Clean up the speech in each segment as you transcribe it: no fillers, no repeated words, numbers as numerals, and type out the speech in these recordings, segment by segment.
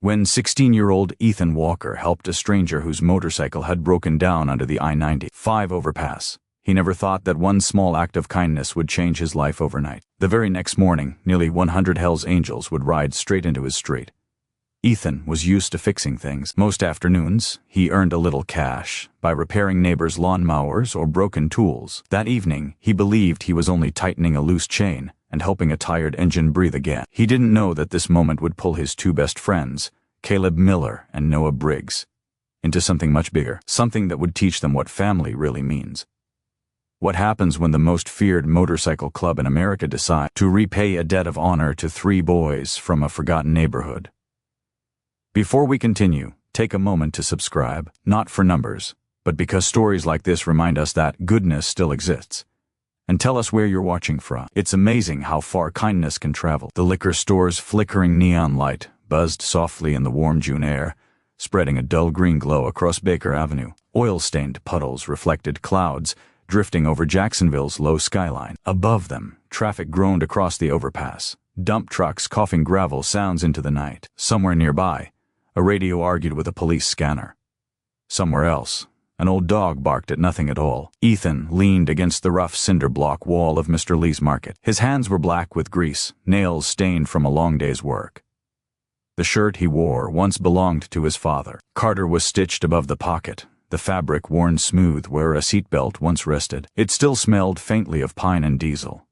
when 16-year-old Ethan Walker helped a stranger whose motorcycle had broken down under the I-95 overpass. He never thought that one small act of kindness would change his life overnight. The very next morning, nearly 100 Hells Angels would ride straight into his street. Ethan was used to fixing things. Most afternoons, he earned a little cash by repairing neighbors' lawn mowers or broken tools. That evening, he believed he was only tightening a loose chain and helping a tired engine breathe again. He didn't know that this moment would pull his two best friends, Caleb Miller and Noah Briggs, into something much bigger, something that would teach them what family really means. What happens when the most feared motorcycle club in America decide to repay a debt of honor to three boys from a forgotten neighborhood? Before we continue, take a moment to subscribe, not for numbers, but because stories like this remind us that goodness still exists. And tell us where you're watching from. It's amazing how far kindness can travel. The liquor store's flickering neon light buzzed softly in the warm June air, spreading a dull green glow across Baker Avenue. Oil-stained puddles reflected clouds drifting over Jacksonville's low skyline. Above them, traffic groaned across the overpass. Dump trucks coughing gravel sounds into the night. Somewhere nearby, a radio argued with a police scanner. Somewhere else, an old dog barked at nothing at all. Ethan leaned against the rough cinder block wall of Mr. Lee's market. His hands were black with grease, nails stained from a long day's work. The shirt he wore once belonged to his father. Carter was stitched above the pocket, the fabric worn smooth where a seatbelt once rested. It still smelled faintly of pine and diesel.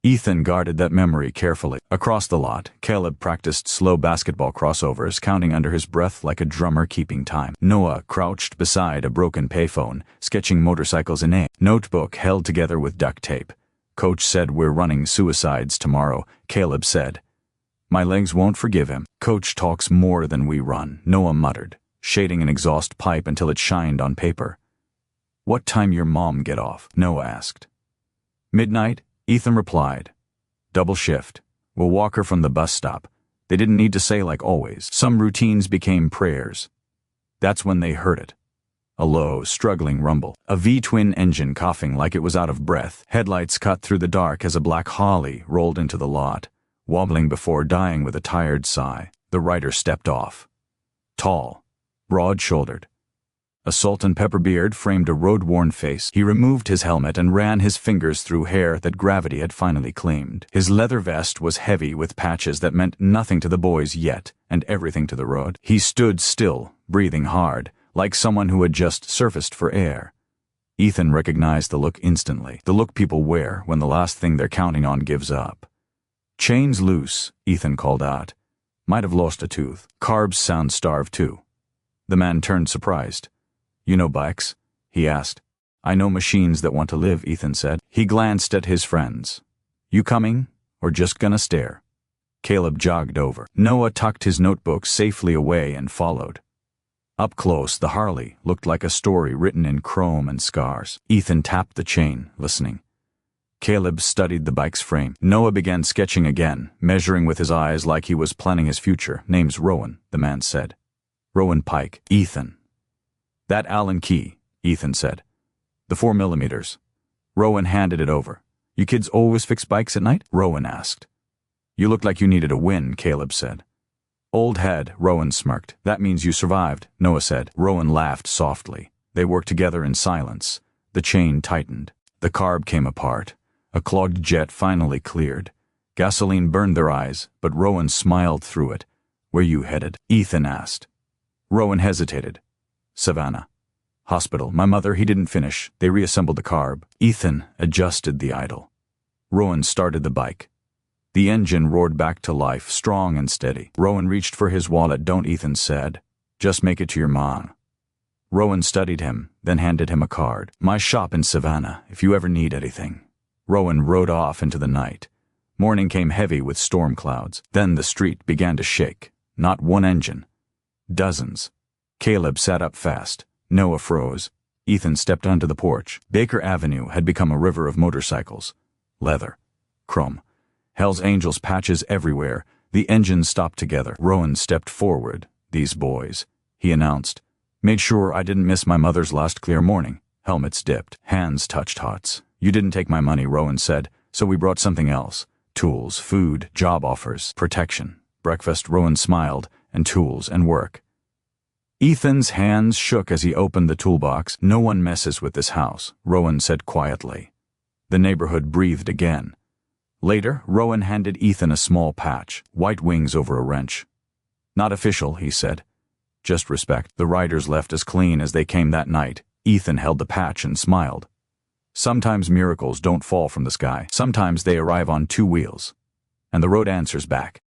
Ethan guarded that memory carefully. Across the lot, Caleb practiced slow basketball crossovers, counting under his breath like a drummer keeping time. Noah crouched beside a broken payphone, sketching motorcycles in a notebook held together with duct tape. Coach said we're running suicides tomorrow, Caleb said. My legs won't forgive him. Coach talks more than we run, Noah muttered, shading an exhaust pipe until it shined on paper. What time your mom get off? Noah asked. Midnight, Ethan replied. Double shift. We'll walk her from the bus stop. They didn't need to say like always. Some routines became prayers. That's when they heard it. A low, struggling rumble. A V-twin engine coughing like it was out of breath. Headlights cut through the dark as a black Holly rolled into the lot, wobbling before dying with a tired sigh. The rider stepped off. Tall, broad-shouldered. A salt and pepper beard framed a road-worn face. He removed his helmet and ran his fingers through hair that gravity had finally claimed. His leather vest was heavy with patches that meant nothing to the boys yet, and everything to the road. He stood still, breathing hard, like someone who had just surfaced for air. Ethan recognized the look instantly, the look people wear when the last thing they're counting on gives up. Chains loose, Ethan called out. Might have lost a tooth. Carbs sound starved too. The man turned surprised. You know bikes? He asked. I know machines that want to live, Ethan said. He glanced at his friends. You coming, or just gonna stare? Caleb jogged over. Noah tucked his notebook safely away and followed. Up close, the Harley looked like a story written in chrome and scars. Ethan tapped the chain, listening. Caleb studied the bike's frame. Noah began sketching again, measuring with his eyes like he was planning his future. Name's Rowan, the man said. Rowan Pike. Ethan. That Allen key, Ethan said. The 4mm. Rowan handed it over. You kids always fix bikes at night? Rowan asked. You look like you needed a win, Caleb said. Old head, Rowan smirked. That means you survived, Noah said. Rowan laughed softly. They worked together in silence. The chain tightened. The carb came apart. A clogged jet finally cleared. Gasoline burned their eyes, but Rowan smiled through it. Where you headed? Ethan asked. Rowan hesitated. Savannah. Hospital. My mother, he didn't finish. They reassembled the carb. Ethan adjusted the idle. Rowan started the bike. The engine roared back to life, strong and steady. Rowan reached for his wallet. Don't, Ethan said. Just make it to your mom. Rowan studied him, then handed him a card. My shop in Savannah, if you ever need anything. Rowan rode off into the night. Morning came heavy with storm clouds. Then the street began to shake. Not one engine. Dozens. Caleb sat up fast. Noah froze. Ethan stepped onto the porch. Baker Avenue had become a river of motorcycles. Leather. Chrome. Hells Angels patches everywhere. The engines stopped together. Rowan stepped forward. These boys, he announced, made sure I didn't miss my mother's last clear morning. Helmets dipped. Hands touched hearts. You didn't take my money, Rowan said, so we brought something else. Tools, food, job offers, protection. Breakfast, Rowan smiled, and tools and work. Ethan's hands shook as he opened the toolbox. "No one messes with this house," Rowan said quietly. The neighborhood breathed again. Later, Rowan handed Ethan a small patch, white wings over a wrench. "Not official," he said. "Just respect." The riders left as clean as they came that night. Ethan held the patch and smiled. Sometimes miracles don't fall from the sky. Sometimes they arrive on two wheels. And the road answers back.